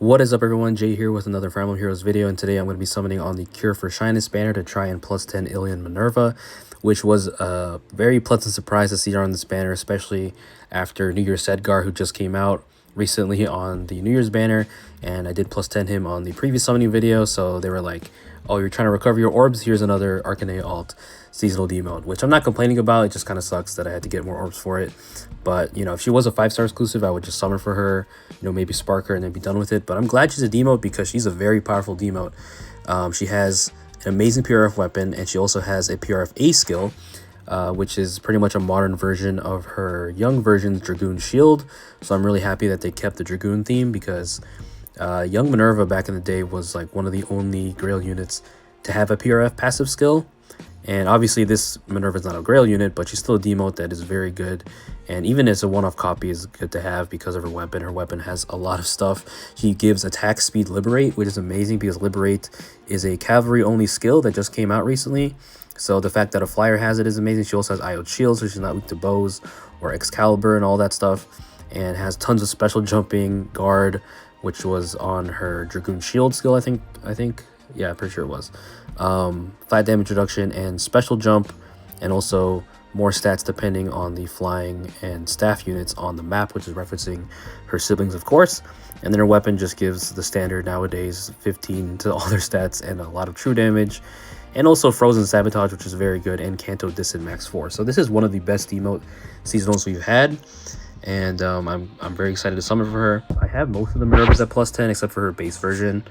What is up everyone, Jay here with another Fire Emblem Heroes video, and today I'm going to be summoning on the Cure for Shyness banner to try and plus 10 Ilian Minerva, which was a very pleasant surprise to see her on this banner, especially after New Year's Sedgar, who just came out recently on the New Year's banner, and I did plus 10 him on the previous summoning video, so they were like, oh, you're trying to recover your orbs, here's another Arcane alt seasonal demote, which I'm not complaining about. It just kind of sucks that I had to get more orbs for it. But, you know, if she was a 5-star exclusive, I would just summon for her, you know, maybe spark her and then be done with it. But I'm glad she's a demote because she's a very powerful demote. She has an amazing PRF weapon, and she also has a PRF A skill, which is pretty much a modern version of her young version's Dragoon shield. So I'm really happy that they kept the Dragoon theme, because young Minerva back in the day was like one of the only Grail units to have a PRF passive skill. And obviously this Minerva is not a Grail unit, but she's still a demote that is very good. And even as a one-off copy is good to have because of her weapon. Her weapon has a lot of stuff. She gives attack speed Liberate, which is amazing because Liberate is a cavalry-only skill that just came out recently. So the fact that a flyer has it is amazing. She also has IO shield, so she's not weak to bows or Excalibur and all that stuff. And has tons of special jumping, guard, which was on her Dragoon shield skill, I think. Yeah, pretty sure it was. Flat damage reduction and special jump, and also more stats depending on the flying and staff units on the map, which is referencing her siblings, of course. And then her weapon just gives the standard nowadays 15 to all their stats and a lot of true damage, and also frozen sabotage, which is very good, and Canto Distant max 4. So this is one of the best demote seasonals we've had, and I'm very excited to summon for her. I have most of the Minervas at plus 10 except for her base version,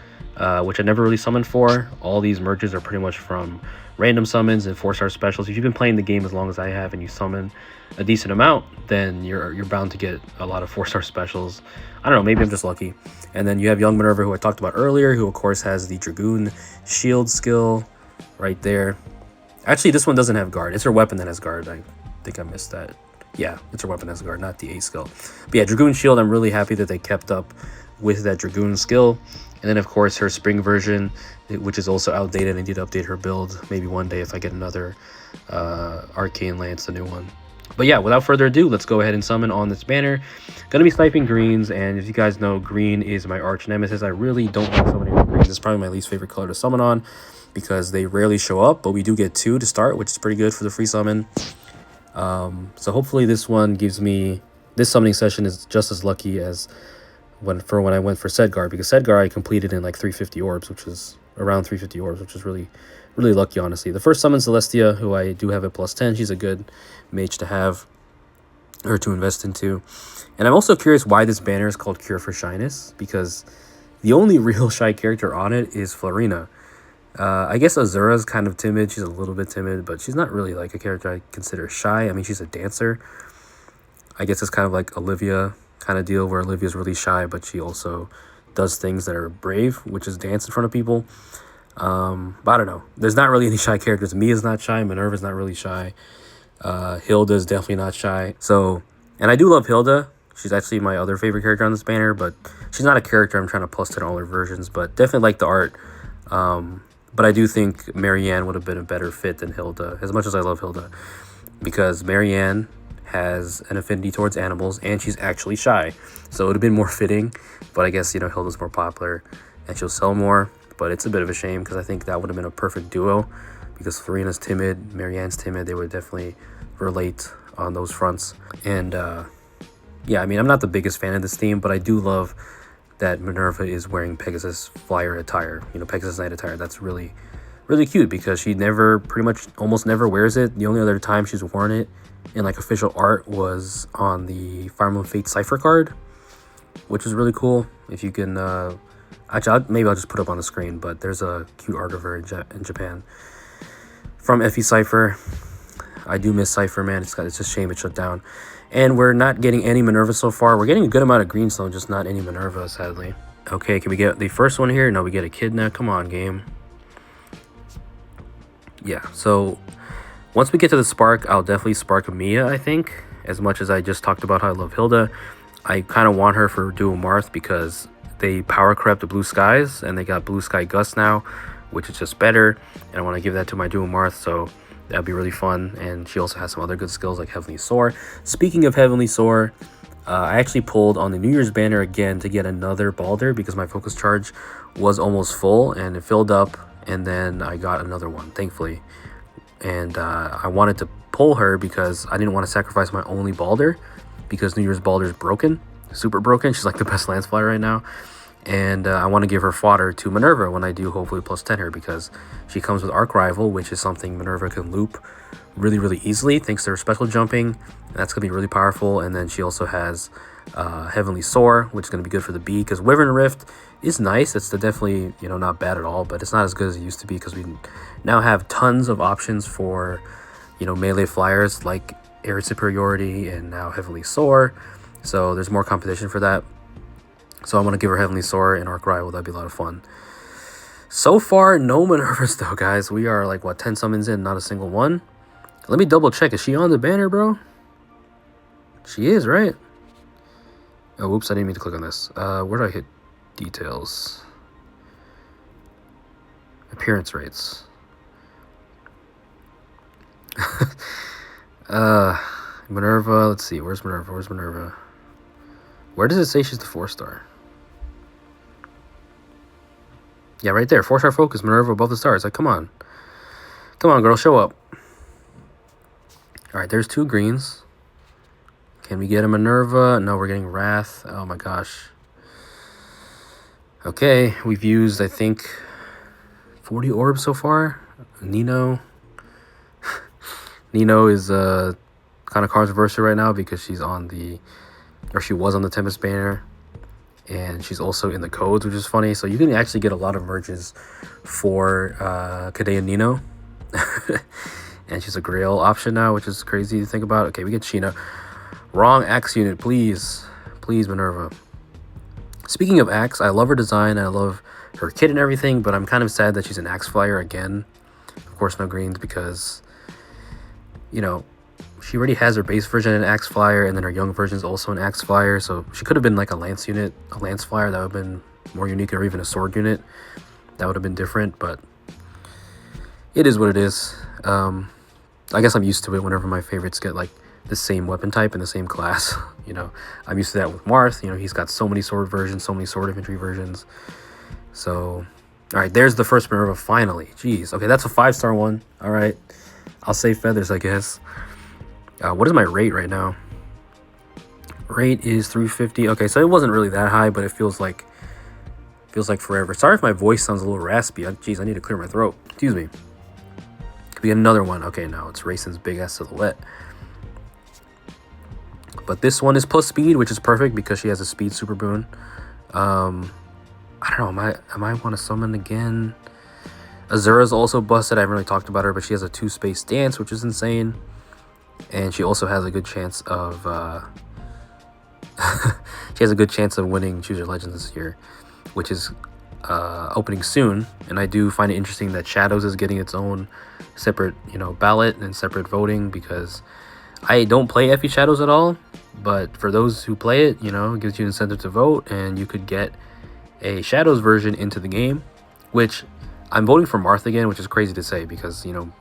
which I never really summoned for. All these merges are pretty much from random summons and 4-star specials. If you've been playing the game as long as I have and you summon a decent amount, then you're bound to get a lot of 4-star specials. I don't know, maybe I'm just lucky. And then you have young Minerva, who I talked about earlier, who of course has the Dragoon shield skill right there. Actually, this one doesn't have guard. It's her weapon that has guard. I think I missed that. Yeah, it's her weapon that has guard, not the A skill. But yeah, Dragoon shield, I'm really happy that they kept up with that Dragoon skill. And then of course her spring version, which is also outdated. I need to update her build maybe one day if I get another Arcane Lance, the new one. But yeah, without further ado, let's go ahead and summon on this banner. Gonna be sniping greens, and as you guys know, green is my arch nemesis. I really don't like summoning with greens. It's probably my least favorite color to summon on because they rarely show up, but we do get 2 to start, which is pretty good for the free summon. So hopefully this one gives me, this summoning session is just as lucky as when I went for Sedgar, because Sedgar I completed in like 350 orbs, which is around 350 orbs, which is really lucky, honestly. The first summon, Celestia, who I do have at plus 10. She's a good mage to have, or to invest into. And I'm also curious why this banner is called Cure for Shyness, because the only real shy character on it is Florina. I guess Azura's kind of timid. She's a little bit timid, but she's not really like a character I consider shy. I mean, she's a dancer. I guess it's kind of like Olivia kind of deal, where Olivia's really shy, but she also does things that are brave, which is dance in front of people. But I don't know. There's not really any shy characters. Mia's not shy. Minerva's not really shy. Hilda's definitely not shy. So, and I do love Hilda. She's actually my other favorite character on this banner, but she's not a character I'm trying to plus 10 all her versions, but definitely like the art. But I do think Marianne would have been a better fit than Hilda, as much as I love Hilda, because Marianne has an affinity towards animals and she's actually shy, so it would have been more fitting. But I guess, you know, Hilda's more popular and she'll sell more, but it's a bit of a shame because I think that would have been a perfect duo, because Florina's timid, Marianne's timid. They would definitely relate on those fronts. And yeah, I mean, I'm not the biggest fan of this theme, but I do love that Minerva is wearing Pegasus flyer attire, you know, Pegasus Knight attire. That's really cute because she never, pretty much almost never wears it. The only other time she's worn it in like official art was on the Fire Emblem Fate Cypher card, which is really cool. If you can, actually, maybe I'll just put up on the screen, but there's a cute art of her in Japan from FE Cypher. I do miss Cypher, man. It's a shame it shut down. And we're not getting any Minerva so far. We're getting a good amount of Greenstone, just not any Minerva, sadly. Okay, can we get the first one here? No, we get a Kidna. Come on, game. Yeah, so once we get to the spark, I'll definitely spark Mia, I think. As much as I just talked about how I love Hilda, I kind of want her for Dual Marth because they power crept the Blue Skies, and they got Blue Sky Gust now, which is just better. And I want to give that to my Dual Marth, so That'd be really fun. And she also has some other good skills like Heavenly Soar. Speaking of Heavenly Soar, I actually pulled on the New Year's banner again to get another Balder because my focus charge was almost full and it filled up, and then I got another one, thankfully. And I wanted to pull her because I didn't want to sacrifice my only Balder because New Year's Balder is broken, super broken. She's like the best Lance Flyer right now. And I want to give her fodder to Minerva when I do hopefully plus 10 her, because she comes with Arc Rival, which is something Minerva can loop really easily thanks to her special jumping. And that's going to be really powerful. And then she also has Heavenly Soar, which is going to be good for the B, because Wyvern Rift is nice. It's definitely, you know, not bad at all, but it's not as good as it used to be because we now have tons of options for, you know, melee flyers like Air Superiority and now Heavenly Soar. So there's more competition for that. So I want to give her Heavenly Soar and Arc Rival. That'd be a lot of fun. So far, no Minervas though, guys. We are like, what, 10 summons in, not a single one. Let me double check. Is she on the banner, bro? She is, right? Oh, whoops, I didn't mean to click on this. Where do I hit details? Appearance rates. Minerva, let's see. Where's Minerva? Where's Minerva? Where does it say she's the 4-star? Yeah, right there. 4-star focus, Minerva above the stars. Like, come on. Come on, girl, show up. All right, there's 2 greens. Can we get a Minerva? No, we're getting Wrath. Oh my gosh. Okay, we've used, I think, 40 orbs so far. Nino. Nino is kind of controversial right now because she's on the, or she was on the Tempest banner, and she's also in the codes, which is funny. So you can actually get a lot of merges for Kadea Nino. And she's a Grail option now, which is crazy to think about. Okay, we get Sheena. Wrong Axe unit, please. Please, Minerva. Speaking of Axe, I love her design. I love her kit and everything, but I'm kind of sad that she's an Axe Flyer again. Of course, no greens because, you know, she already has her base version in Axe Flyer, and then her young version is also an Axe Flyer. So she could have been like a Lance unit, a Lance Flyer. That would have been more unique, or even a Sword unit. That would have been different, but it is what it is. I guess I'm used to it whenever my favorites get like the same weapon type in the same class. You know, I'm used to that with Marth. You know, he's got so many sword versions, so many sword infantry versions. So, all right, there's the first Minerva finally. Jeez. Okay, that's a 5-star one. All right, I'll save feathers, I guess. What is my rate right now? Rate is 350. Okay, so it wasn't really that high, but it feels like forever. Sorry if my voice sounds a little raspy. Jeez, I need to clear my throat. Excuse me. Could be another one. Okay, now it's Racin's big ass silhouette. But this one is plus speed, which is perfect because she has a speed super boon. I don't know. I might want to summon again. Azura's also busted. I haven't really talked about her, but she has a 2-space dance, which is insane. And she also has a good chance of she has a good chance of winning Choose Your Legends this year, which is opening soon. And I do find it interesting that Shadows is getting its own separate, you know, ballot and separate voting, because I don't play FE Shadows at all, but for those who play it, you know, it gives you an incentive to vote, and you could get a Shadows version into the game, which I'm voting for Marth again, which is crazy to say because, you know,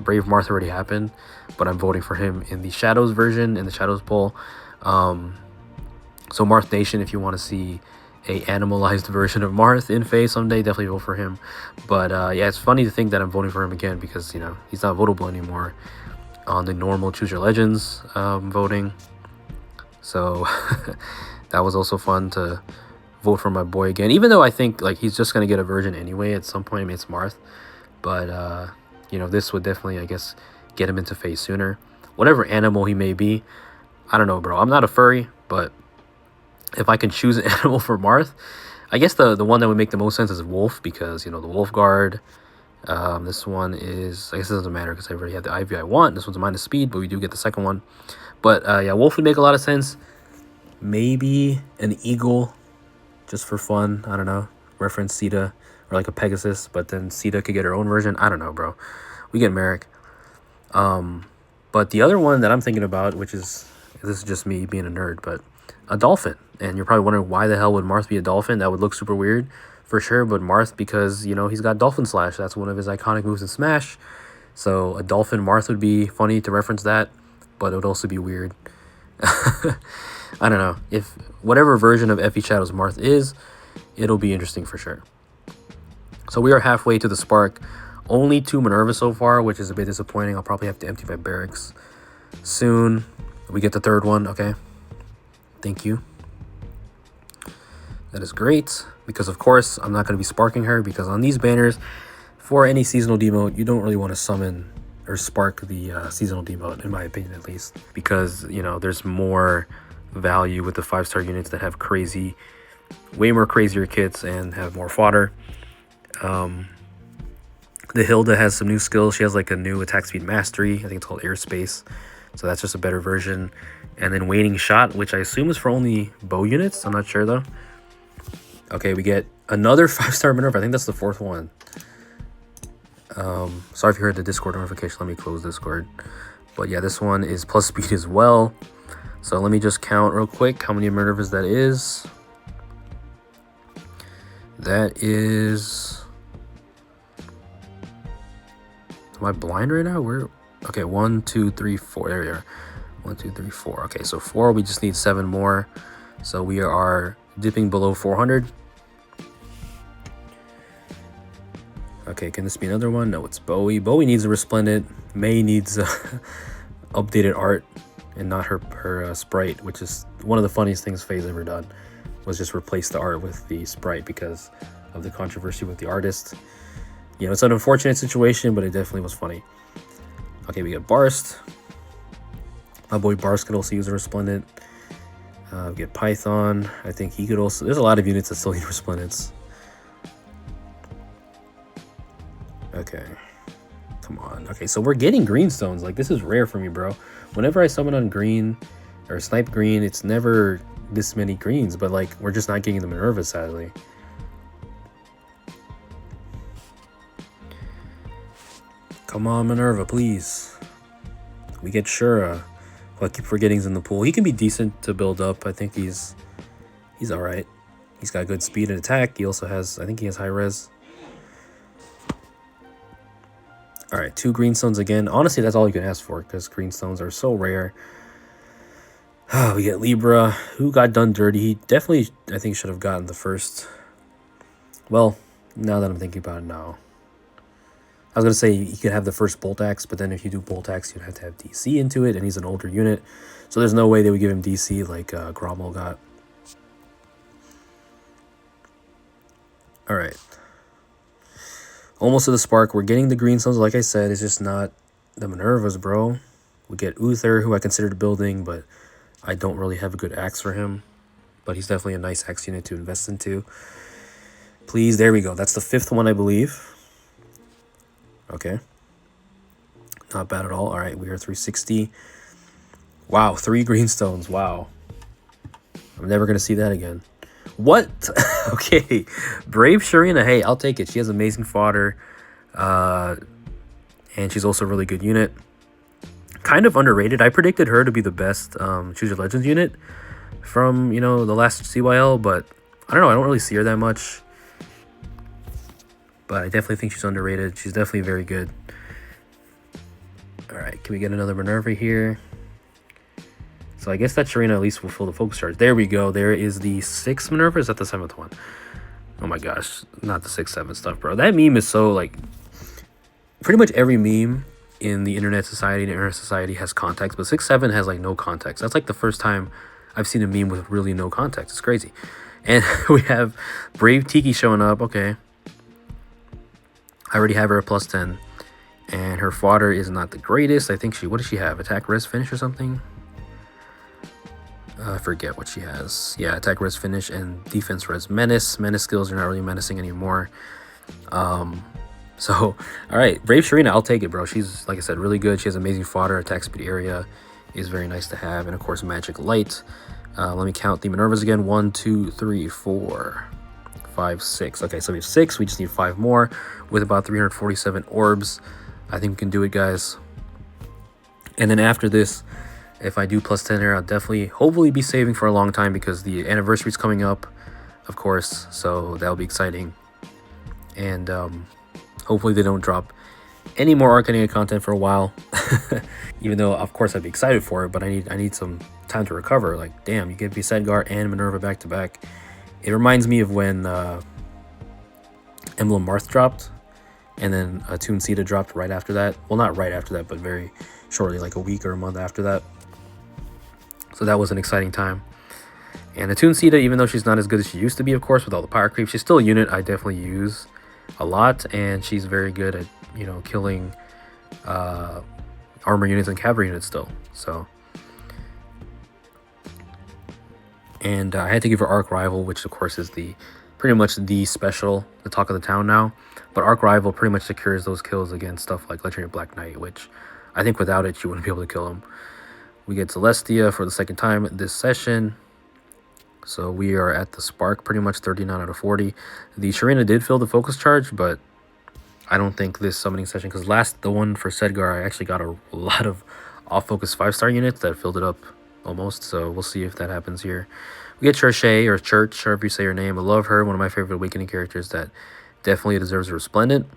Brave Marth already happened, but I'm voting for him in the Shadows version, in the Shadows poll. So Marth Nation, if you want to see a animalized version of Marth in FEH someday, definitely vote for him. But yeah, it's funny to think that I'm voting for him again because, you know, he's not votable anymore on the normal Choose Your Legends voting. So that was also fun to vote for my boy again, even though I think like he's just gonna get a version anyway at some point. I mean, it's Marth, but you know, this would definitely, I guess, get him into FEH sooner. Whatever animal he may be, I don't know, bro. I'm not a furry, but if I can choose an animal for Marth, I guess the one that would make the most sense is wolf, because, you know, the wolf guard. This one is, I guess it doesn't matter because I already have the IV I want. This one's minus speed, but we do get the second one. But yeah, wolf would make a lot of sense. Maybe an eagle, just for fun. I don't know. Reference Sita, or like a Pegasus, but then Sita could get her own version. I don't know, bro. We get Merrick. But the other one that I'm thinking about, which is, this is just me being a nerd, but a dolphin. And you're probably wondering, why the hell would Marth be a dolphin? That would look super weird for sure. But Marth, because, you know, he's got Dolphin Slash. That's one of his iconic moves in Smash. So a dolphin Marth would be funny to reference that, but it would also be weird. I don't know. If whatever version of FE Shadows Marth is, it'll be interesting for sure. So we are halfway to the Spark. Only 2 Minerva so far, which is a bit disappointing. I'll probably have to empty my barracks soon. We get the 3rd one. Okay. Thank you. That is great. Because, of course, I'm not going to be sparking her. Because on these banners, for any seasonal demote, you don't really want to summon or spark the seasonal demote, in my opinion at least. Because, you know, there's more value with the 5-star units that have crazy, way more crazier kits and have more fodder. The Hilda has some new skills. She has like a new attack speed mastery. I think it's called airspace. So that's just a better version. And then waning shot, which I assume is for only bow units. I'm not sure though. Okay, we get another 5-star Minerva. I think that's the 4th one. Sorry if you heard the Discord notification. Let me close Discord. But yeah, this one is plus speed as well. So let me just count real quick how many Minervas that is. That is... Am I blind right now? Where? Okay, 1, 2, 3, 4. There we are. 1, 2, 3, 4. Okay, so 4. We just need 7 more. So we are dipping below 400. Okay, can this be another one? No, it's Bowie. Bowie needs a Resplendent. May needs updated art and not her sprite, which is one of the funniest things Faye's ever done, was just replace the art with the sprite because of the controversy with the artist. You know, it's an unfortunate situation, but it definitely was funny. Okay, we got Barst. My boy Barst could also use a Resplendent. We get Python. I think he could also... There's a lot of units that still need Resplendents. Okay. Come on. Okay, so we're getting greenstones. Like, this is rare for me, bro. Whenever I summon on green or snipe green, it's never this many greens. But, like, we're just not getting the Minerva, sadly. Come on, Minerva, please. We get Shura. Well, I keep forgetting he's in the pool. He can be decent to build up. I think he's all right. He's got good speed and attack. He also has, I think he has high res. All right, 2 greenstones again. Honestly, that's all you can ask for because greenstones are so rare. We get Libra, who got done dirty. He definitely, I think, should have gotten the first. Well, now that I'm thinking about it now. I was going to say he could have the first Bolt Axe, but then if you do Bolt Axe, you'd have to have DC into it, and he's an older unit. So there's no way they would give him DC like Grommel got. All right. Almost to the Spark. We're getting the greenstones, like I said. It's just not the Minervas, bro. We get Uther, who I considered building, but I don't really have a good axe for him. But he's definitely a nice axe unit to invest into. Please, there we go. That's the 5th one, I believe. Okay. Not bad at all. All right, we are 360. Wow, 3 greenstones. Wow. I'm never going to see that again. What? Okay. Brave Sharina. Hey, I'll take it. She has amazing fodder. And she's also a really good unit. Kind of underrated. I predicted her to be the best Choose Your Legends unit from, you know, the last CYL, but I don't know. I don't really see her that much. But I definitely think she's underrated. She's definitely very good. All right, can we get another Minerva here? So I guess that Sharina at least will fill the focus charge. There we go. There is the 6th Minerva. Is that the 7th one? Oh my gosh, not the 6, 7 stuff, bro. That meme is so, like, pretty much every meme in the internet society has context, but 6, 7 has, like, no context. That's like the first time I've seen a meme with really no context. It's crazy. And we have Brave Tiki showing up. Okay. I already have her at plus 10, and her fodder is not the greatest. I think what does she have? Attack, res, finish or something? I forget what she has. Yeah, attack, res, finish, and defense, res, menace. Menace skills are not really menacing anymore. So, all right, Brave Sharina, I'll take it, bro. She's, like I said, really good. She has amazing fodder. Attack speed area is very nice to have, and of course, magic light. Let me count the Minervas again. 1, 2, 3, 4, 5, 6. Okay, so we have 6. We just need 5 more with about 347 orbs. I think we can do it, guys. And then after this, if I do plus 10 here, I'll definitely, hopefully, be saving for a long time because the anniversary is coming up, of course. So that'll be exciting. And hopefully they don't drop any more Arcania content for a while. Even though of course I'd be excited for it, but I need some time to recover. Like, damn, you give me Sedgar and Minerva back to back. It reminds me of when Emblem Marth dropped, and then Toon Sita dropped right after that. Well, not right after that, but very shortly, like a week or a month after that. So that was an exciting time. And the Toon Sita, even though she's not as good as she used to be, of course, with all the power creep, she's still a unit I definitely use a lot, and she's very good at, you know, killing armor units and cavalry units still. So, and I had to give her Arc Rival, which of course is the pretty much the special, the talk of the town now. But Arc Rival pretty much secures those kills against stuff like Legendary Black Knight, which I think without it you wouldn't be able to kill him. We get Celestia for the second time this session. So we are at the Spark, pretty much 39 out of 40. The Sharina did fill the focus charge, but I don't think this summoning session, because the one for Sedgar, I actually got a lot of off-focus 5-star units that filled it up almost. So we'll see if that happens here. We get Cherche, or Church, however you say her name. I love her, one of my favorite Awakening characters that definitely deserves a Resplendent.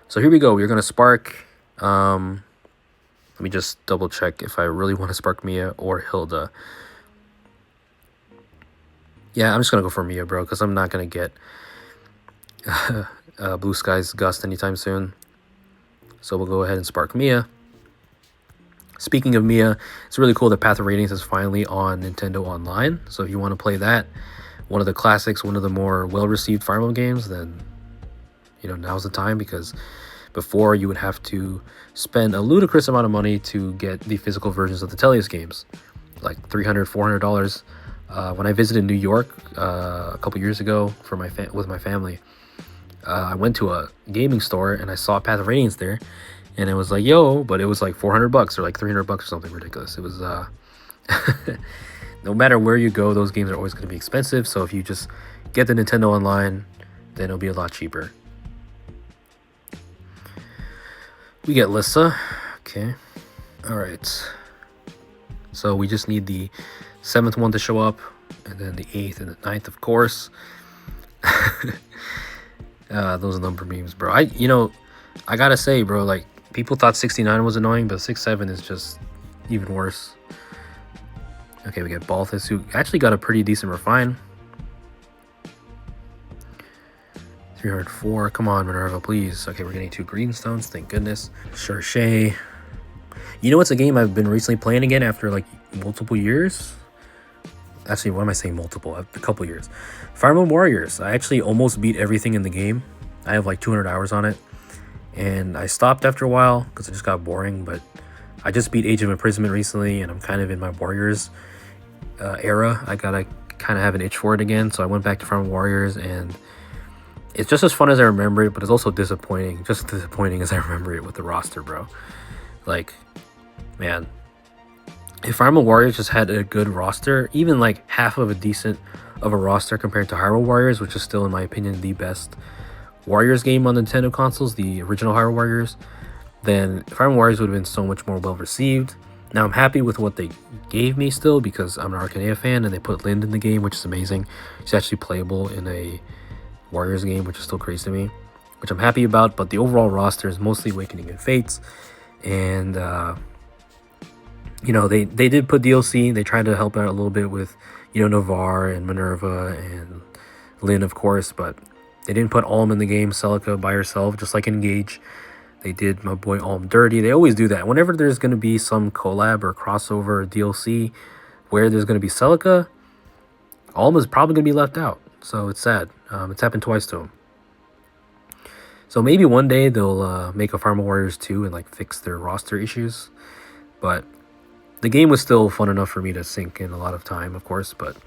So here we go. We're going to Spark. Let me just double check if I really want to Spark Mia or Hilda. Yeah, I'm just going to go for Mia, bro, because I'm not going to get Blue Skies Gust anytime soon. So we'll go ahead and Spark Mia. Speaking of Mia, it's really cool that Path of Radiance is finally on Nintendo Online. So if you want to play that, one of the classics, one of the more well-received Fire Emblem games, then, you know, now's the time, because before you would have to spend a ludicrous amount of money to get the physical versions of the Tellius games, like $300, $400. When I visited New York a couple years ago for with my family, I went to a gaming store and I saw Path of Radiance there, and it was like, yo, but it was like $400 or like $300 or something ridiculous. It was no matter where you go, those games are always going to be expensive. So if you just get the Nintendo Online, then it'll be a lot cheaper. We get Lissa. Okay. All right. So we just need the 7th one to show up, and then the 8th and the 9th, of course. Those number memes, bro. I gotta say, bro, like, people thought 69 was annoying, but 67 is just even worse. Okay, we get Balthus, who actually got a pretty decent refine. 304. Come on, Minerva, please. Okay, we're getting 2 green stones, thank goodness. Cherche. You know what's a game I've been recently playing again after like multiple years? Actually, what am I saying multiple? A couple years. Fire Emblem Warriors. I actually almost beat everything in the game. I have like 200 hours on it. And I stopped after a while because it just got boring. But I just beat Age of Imprisonment recently, and I'm kind of in my Warriors era. I gotta kind of have an itch for it again. So I went back to Fire Emblem Warriors, and it's just as fun as I remember it, but it's also disappointing. Just as disappointing as I remember it with the roster, bro. Like, man, if Fire Emblem Warriors just had a good roster, even like half of a roster compared to Hyrule Warriors, which is still, in my opinion, the best Warriors game on Nintendo consoles, the original Hyrule Warriors, then Fire Emblem Warriors would have been so much more well received. Now I'm happy with what they gave me still, because I'm an Arcania fan, and they put Lind in the game, which is amazing. She's actually playable in a Warriors game, which is still crazy to me, which I'm happy about. But the overall roster is mostly Awakening and Fates, and you know, they did put DLC. They tried to help out a little bit with, you know, Navarre and Minerva and Lynn, of course, but they didn't put Alm in the game, Celica by herself, just like Engage. They did my boy Alm dirty. They always do that. Whenever there's going to be some collab or crossover or DLC where there's going to be Celica, Alm is probably going to be left out. So it's sad. It's happened twice to him. So maybe one day they'll make a Fire Emblem Warriors 2 and like fix their roster issues. But the game was still fun enough for me to sink in a lot of time, of course, but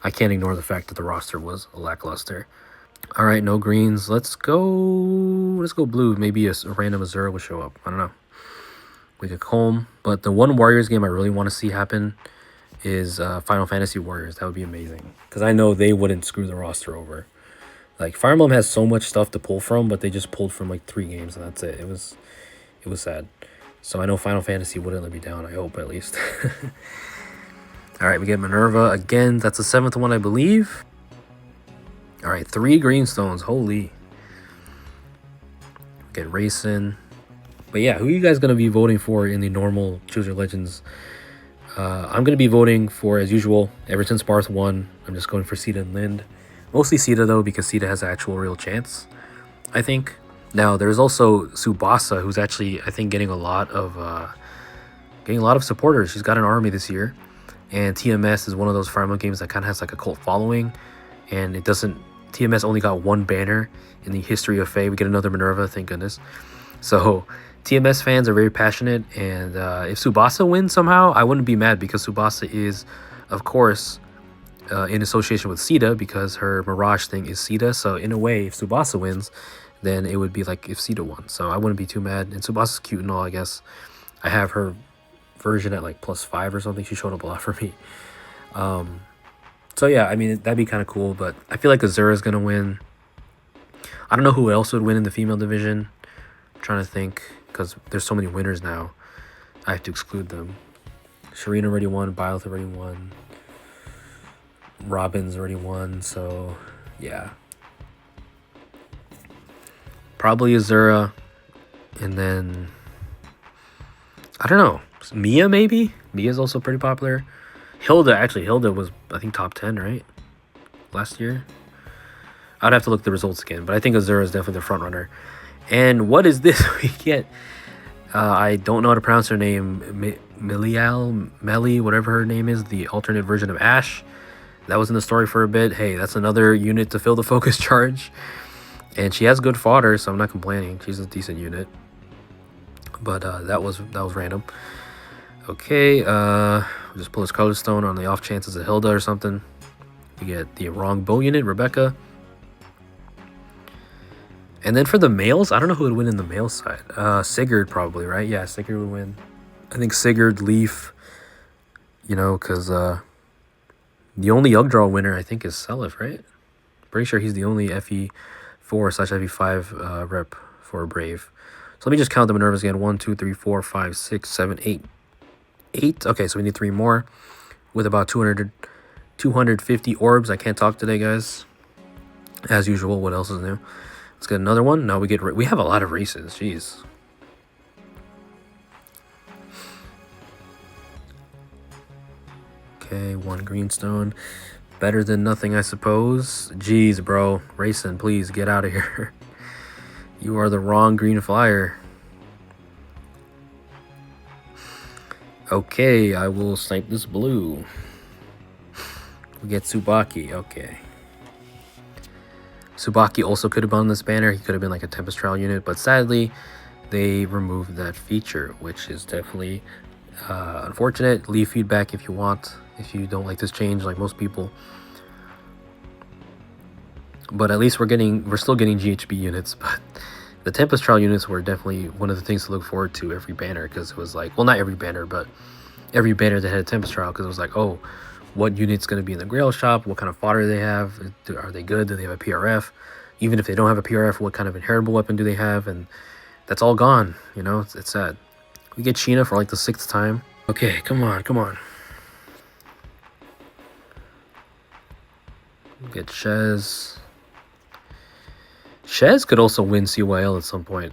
I can't ignore the fact that the roster was lackluster. All right, no greens. Let's go blue. Maybe a random Azura will show up. I don't know. We could Colm. But the one Warriors game I really want to see happen is Final Fantasy Warriors. That would be amazing, because I know they wouldn't screw the roster over. Like, Fire Emblem has so much stuff to pull from, but they just pulled from like 3 games, and that's it. It was sad. So I know Final Fantasy wouldn't let me down, I hope, at least. All right, we get Minerva again. That's the 7th one, I believe. All right, 3 green stones. Holy. Get Racing. But yeah, who are you guys going to be voting for in the normal Choose Your Legends? I'm going to be voting for, as usual, ever since Barth won, I'm just going for Sita and Lind. Mostly Sita, though, because Sita has an actual real chance, I think. Now, there's also Tsubasa, who's actually, I think, getting a lot of supporters. She's got an army this year. And TMS is one of those Fire Emblem games that kind of has like a cult following. And it doesn't... TMS only got one banner in the history of FEH. We get another Minerva, thank goodness. So... TMS fans are very passionate, and if Tsubasa wins somehow, I wouldn't be mad, because Tsubasa is, of course, in association with Sita, because her Mirage thing is Sita. So in a way, if Tsubasa wins, then it would be like if Sita won. So I wouldn't be too mad. And Tsubasa's cute and all, I guess. I have her version at like +5 or something. She showed up a lot for me. So yeah, I mean, that'd be kind of cool, but I feel like Azura's going to win. I don't know who else would win in the female division. I'm trying to think, because there's so many winners now. I have to exclude them. Shireen already won. Byleth already won. Robin's already won. So, yeah. Probably Azura. And then... I don't know. Mia, maybe? Mia's also pretty popular. Hilda, actually, Hilda was, I think, top 10, right? Last year? I'd have to look at the results again. But I think Azura is definitely the front runner. And what is this we get? I don't know how to pronounce her name. Melly, whatever her name is, the alternate version of Ash. That was in the story for a bit. Hey, that's another unit to fill the focus charge. And she has good fodder, so I'm not complaining. She's a decent unit. But that was random. Okay, just pull this color stone on the off chances of Hilda or something. We get the wrong bow unit, Rebecca. And then for the males, I don't know who would win in the male side. Sigurd probably, right? Yeah, Sigurd would win. I think Sigurd, Leaf, you know, because the only Yggdrasil winner, I think, is Seliph, right? Pretty sure he's the only FE4/FE5 rep for Brave. So let me just count the Minervas again. 1, 2, 3, 4, 5, 6, 7, 8. 8. Okay, so we need 3 more with about 250 orbs. I can't talk today, guys. As usual, what else is new? Let's get another one. No, we have a lot of races. Jeez. Okay, 1 greenstone. Better than nothing, I suppose. Jeez, bro. Racing, please get out of here. You are the wrong green flyer. Okay, I will snipe this blue. We get Tsubaki. Okay. Tsubaki also could have been on this banner. He could have been like a Tempest Trial unit, but sadly, they removed that feature, which is definitely unfortunate. Leave feedback if you want, if you don't like this change, like most people. But at least we're still getting GHB units. But the Tempest Trial units were definitely one of the things to look forward to every banner, because it was like, well, not every banner, but every banner that had a Tempest Trial, because it was like, oh, what unit's going to be in the Grail shop? What kind of fodder do they have? Are they good? Do they have a PRF? Even if they don't have a PRF, what kind of inheritable weapon do they have? And that's all gone, you know? It's sad. We get Sheena for like the 6th time. Okay, come on, come on. We get Shez. Shez could also win CYL at some point.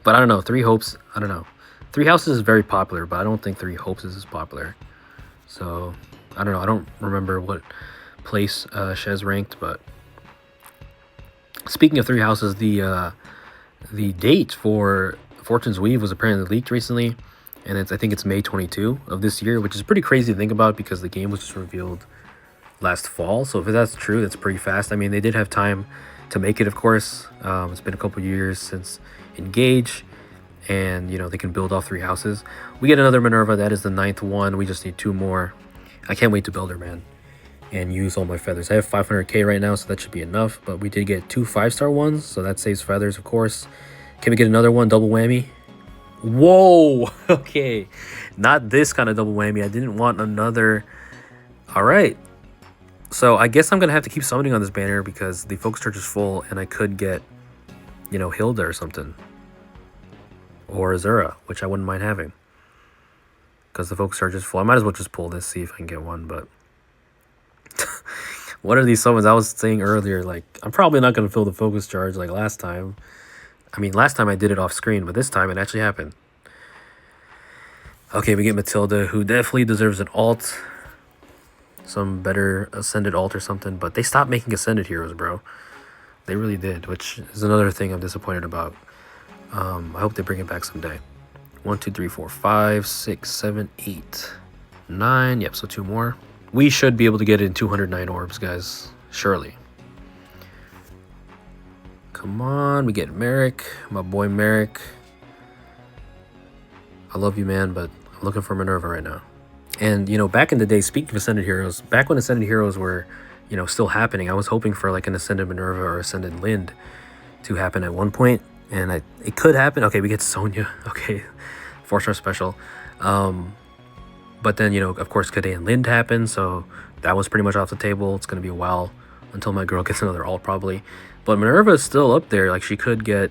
But I don't know. 3 Hopes, I don't know. 3 Houses is very popular, but I don't think 3 Hopes is as popular. So, I don't know. I don't remember what place Shez ranked, but speaking of 3 Houses, the date for Fortune's Weave was apparently leaked recently, and I think it's May 22 of this year, which is pretty crazy to think about because the game was just revealed last fall. So if that's true, that's pretty fast. I mean, they did have time to make it, of course. It's been a couple years since Engage, and you know, they can build off 3 houses. We get another Minerva. That is the 9th one. We just need 2 more. I can't wait to build her, man, and use all my feathers. I have 500k right now, so that should be enough. But we did get 2 5-star ones, so that saves feathers, of course. Can we get another one? Double whammy. Whoa. Okay, not this kind of double whammy. I didn't want another. All right, so I guess I'm gonna have to keep summoning on this banner because the focus charge is full, and I could get, you know, Hilda or something, or Azura, which I wouldn't mind having because the focus charge is full. I might as well just pull this, see if I can get one. But what are these summons? I was saying earlier, like, I'm probably not going to fill the focus charge like last time. I mean, last time I did it off screen, but this time it actually happened. Okay, we get Matilda, who definitely deserves an alt. Some better Ascended alt or something, but they stopped making Ascended heroes, bro. They really did, which is another thing I'm disappointed about. I hope they bring it back someday. 1, 2, 3, 4, 5, 6, 7, 8, 9. Yep, so 2 more. We should be able to get in 209 orbs, guys. Surely. Come on, we get Merrick, my boy Merrick. I love you, man, but I'm looking for Minerva right now. And, you know, back in the day, speaking of Ascended Heroes, back when Ascended Heroes were, you know, still happening, I was hoping for like an Ascended Minerva or Ascended Lind to happen at one point. And it could happen. Okay, we get Sonya. Okay, 4-star special. But then, you know, of course, Kade and Lind happened, so that was pretty much off the table. It's going to be a while until my girl gets another alt, probably. But Minerva is still up there. Like, she could get...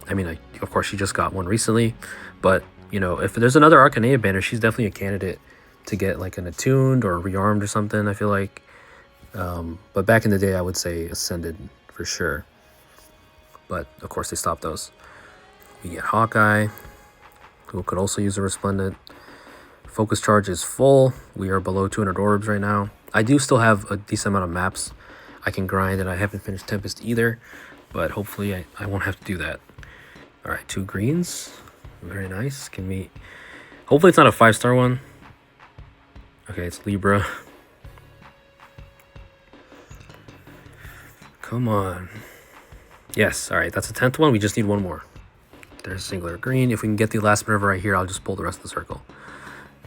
I mean, like, of course, she just got one recently. But, you know, if there's another Arcanea banner, she's definitely a candidate to get, like, an Attuned or Rearmed or something, I feel like. But back in the day, I would say Ascended for sure. But, of course, they stopped those. We get Hawkeye, who could also use a Resplendent. Focus charge is full. We are below 200 orbs right now. I do still have a decent amount of maps I can grind, and I haven't finished Tempest either. But hopefully I won't have to do that. All right, 2 greens. Very nice. Can we... Hopefully it's not a 5-star one. Okay, it's Libra. Come on. Yes, all right, that's the 10th one. We just need one more. There's a singular green. If we can get the last Minerva right here, I'll just pull the rest of the circle.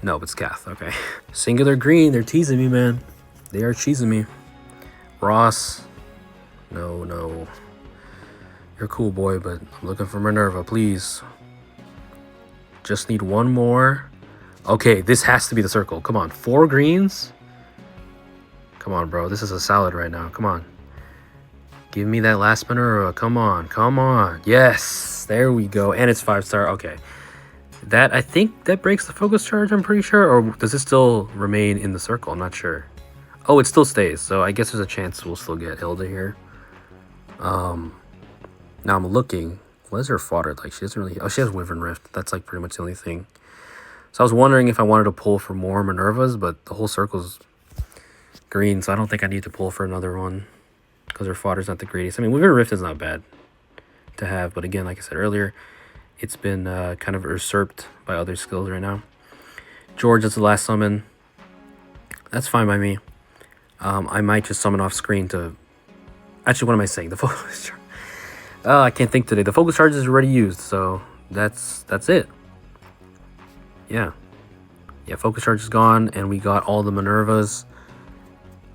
No, it's Cath. Okay. Singular green. They're teasing me, man. They are cheesing me. Ross. No, no. You're a cool boy, but I'm looking for Minerva, please. Just need one more. Okay, this has to be the circle. Come on, 4 greens. Come on, bro. This is a salad right now. Come on. Give me that last Minerva. Come on, come on. Yes, there we go. And it's 5-star. Okay. That, I think that breaks the focus charge, I'm pretty sure. Or does it still remain in the circle? I'm not sure. Oh, it still stays. So I guess there's a chance we'll still get Hilda here. Now I'm looking. What is her fodder like? She doesn't really... Oh, she has Wyvern Rift. That's like pretty much the only thing. So I was wondering if I wanted to pull for more Minervas, but the whole circle's green, so I don't think I need to pull for another one. Because her fodder's not the greatest. I mean, Wyvern Rift is not bad to have, but again, like I said earlier, it's been kind of usurped by other skills right now. George is the last summon. That's fine by me. I might just summon off screen to... Actually, what am I saying? The focus charge. I can't think today. The focus charge is already used, so that's it. Yeah. Yeah, focus charge is gone, and we got all the Minervas.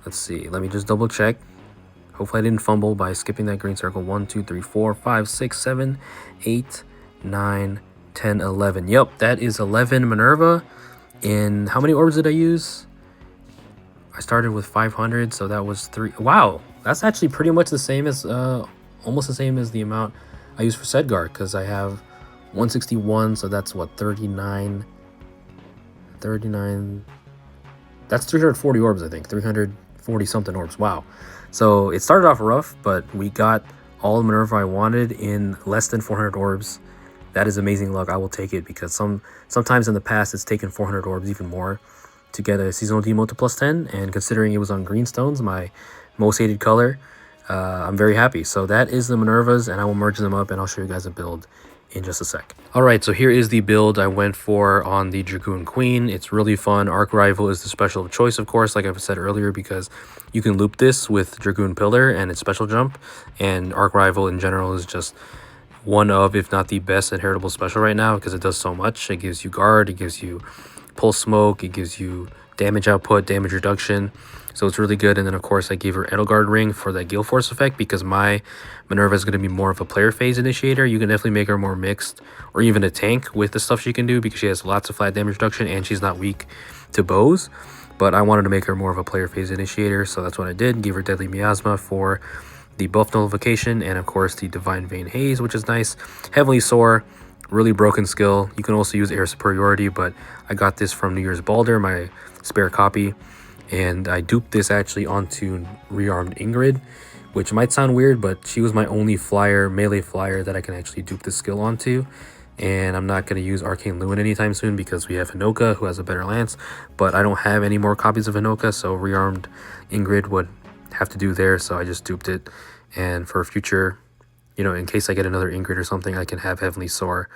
Let's see. Let me just double check. Hopefully I didn't fumble by skipping that green circle. 1, 2, 3, 4, 5, 6, 7, 8, 9, 10, 11. Yep, that is 11 Minerva. And how many orbs did I use? I started with 500, so that was 3. Wow, that's actually pretty much the same as, almost the same as the amount I used for Sedgar, because I have 161, so that's what, 39. That's 340 orbs, I think. 340 something orbs. Wow. So it started off rough, but we got all the Minerva I wanted in less than 400 orbs. That is amazing luck. I will take it, because sometimes in the past it's taken 400 orbs, even more, to get a seasonal demo to +10. And considering it was on greenstones, my most hated color, I'm very happy. So that is the Minervas, and I will merge them up and I'll show you guys a build in just a sec. All right, so here is the build I went for on the Dragoon Queen. It's really fun. Arc Rival is the special of choice, of course, like I've said earlier, because you can loop this with Dragoon Pillar and its special jump, and Arc Rival in general is just one of, if not the best inheritable special right now, because it does so much. It gives you guard, it gives you pulse smoke, it gives you damage output, damage reduction. So it's really good. And then, of course, I gave her Edelgard Ring for that Gale Force effect, because my Minerva is going to be more of a player phase initiator. You can definitely make her more mixed, or even a tank with the stuff she can do, because she has lots of flat damage reduction and she's not weak to bows. But I wanted to make her more of a player phase initiator, so that's what I did. Gave her Deadly Miasma for the buff nullification, and of course the Divine Vein Haze, which is nice. Heavenly Soar, really broken skill. You can also use Air Superiority, but I got this from New Year's Balder, my spare copy. And I duped this actually onto Rearmed Ingrid, which might sound weird, but she was my only flyer, melee flyer, that I can actually dupe the skill onto. And I'm not going to use Arcane Lewin anytime soon because we have Hinoka, who has a better lance, but I don't have any more copies of Hinoka, so rearmed Ingrid would have to do there, so I just duped it. And for future, you know, in case I get another Ingrid or something, I can have Heavenly Soar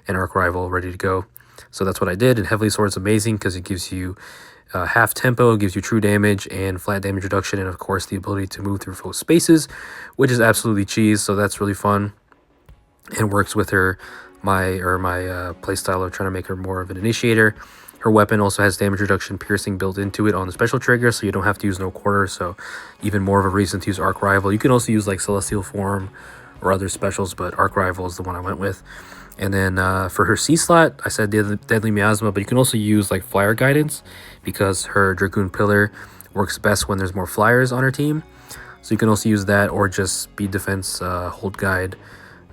and Arc Rival ready to go. So that's what I did, and Heavenly Soar is amazing because it gives you half tempo, gives you true damage and flat damage reduction, and of course the ability to move through full spaces, which is absolutely cheese, so that's really fun. And works with her my playstyle of trying to make her more of an initiator. Her weapon also has damage reduction piercing built into it on the special trigger, so you don't have to use no quarter, so even more of a reason to use Arc Rival. You can also use like Celestial Form or other specials, but Arc Rival is the one I went with. And then for her C slot, I said Deadly Miasma, but you can also use like Flyer Guidance because her Dragoon Pillar works best when there's more flyers on her team. So you can also use that, or just Speed Defense, Hold Guide,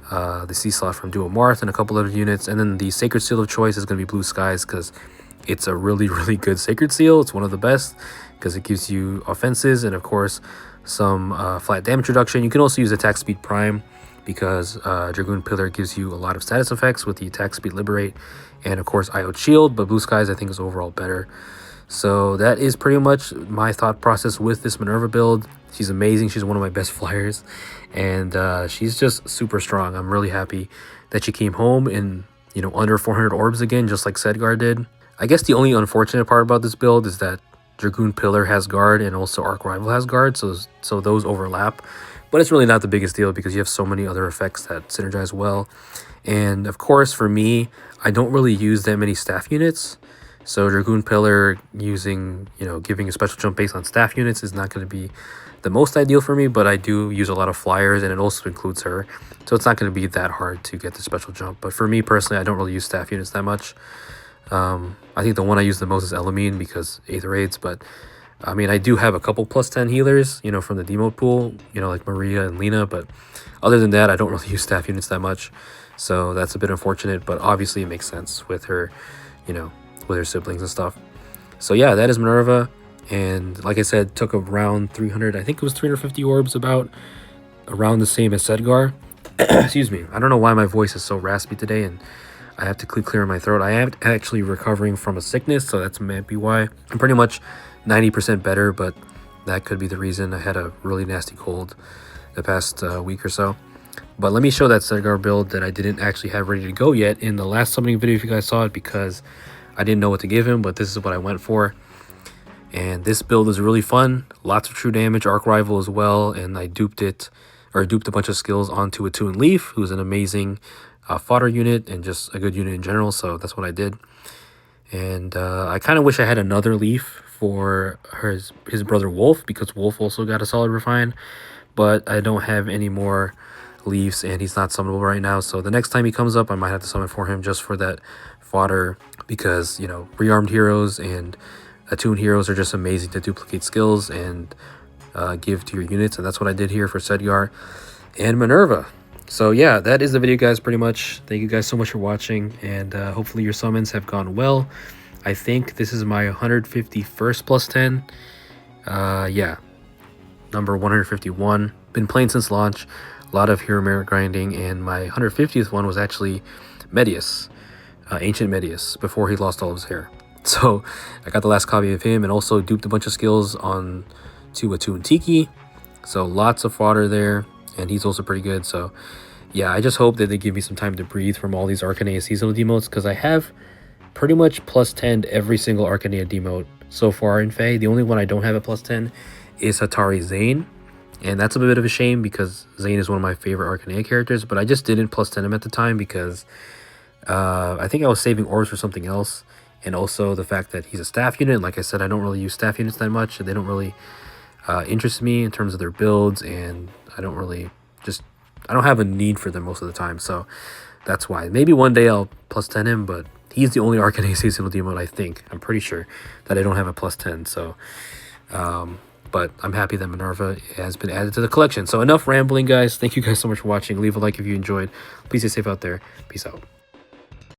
the C slot from Duo Marth, and a couple other units. And then the Sacred Seal of choice is going to be Blue Skies because it's a really good Sacred Seal. It's one of the best because it gives you offenses and of course some flat damage reduction. You can also use Attack Speed Prime because Dragoon Pillar gives you a lot of status effects with the Attack Speed Liberate and of course IO Shield, but Blue Skies I think is overall better. So that is pretty much my thought process with this Minerva build. She's amazing. She's one of my best flyers, and she's just super strong. I'm really happy that she came home in, you know, under 400 orbs again, just like Sedgar did. I guess the only unfortunate part about this build is that Dragoon Pillar has guard and also Arc Rival has guard, so those overlap. But it's really not the biggest deal because you have so many other effects that synergize well. And of course, for me, I don't really use that many staff units. So Dragoon Pillar using, you know, giving a special jump based on staff units is not going to be the most ideal for me, but I do use a lot of flyers and it also includes her. So it's not going to be that hard to get the special jump. But for me personally, I don't really use staff units that much. I think the one I use the most is Elamine because Aether Raids, but I mean, I do have a couple +10 healers, you know, from the demote pool, you know, like Maria and Lena, but other than that, I don't really use staff units that much. So that's a bit unfortunate, but obviously it makes sense with her, you know, with her siblings and stuff. So yeah, that is Minerva, and like I said, took around 300, I think it was 350 orbs, about around the same as Sedgar. Excuse me, I don't know why my voice is so raspy today, and I have to clear my throat. I am actually recovering from a sickness, so that's might be why. I'm pretty much 90% better, but that could be the reason. I had a really nasty cold the past week or so. But let me show that Sedgar build that I didn't actually have ready to go yet in the last summoning video if you guys saw it, because I didn't know what to give him, but this is what I went for. And this build is really fun. Lots of true damage, Arc Rival as well, and I duped a bunch of skills onto a Toon Leaf, who's an amazing fodder unit and just a good unit in general, so that's what I did. And I kind of wish I had another Leaf for his brother Wolf, because Wolf also got a solid refine, but I don't have any more Leaves and he's not summonable right now, so the next time he comes up I might have to summon for him just for that fodder, because, you know, rearmed heroes and attuned heroes are just amazing to duplicate skills and give to your units, and that's what I did here for Sedgar and Minerva. So yeah, that is the video, guys, pretty much. Thank you guys so much for watching, and hopefully your summons have gone well. I think this is my 151st +10. Yeah, number 151. Been playing since launch. A lot of hero merit grinding, and my 150th one was actually Medius, Ancient Medius, before he lost all of his hair. So I got the last copy of him and also duped a bunch of skills on to a Toon Tiki. So lots of fodder there, and he's also pretty good. So yeah, I just hope that they give me some time to breathe from all these Arcanea seasonal demotes, because I have pretty much +10'd every single Arcanea demote so far in FEH. The only one I don't have at +10 is Hatari Zane, and that's a bit of a shame because Zane is one of my favorite Arcanea characters, but I just didn't +10 him at the time because I think I was saving orbs for something else, and also the fact that he's a staff unit. Like I said, I don't really use staff units that much, and they don't really interest me in terms of their builds, and I don't have a need for them most of the time, so that's why. Maybe one day I'll +10 him, but he's the only Arcanea seasonal demote, I think. I'm pretty sure that I don't have a +10, so but I'm happy that Minerva has been added to the collection. So enough rambling, guys. Thank you guys so much for watching. Leave a like if you enjoyed. Please stay safe out there. Peace out.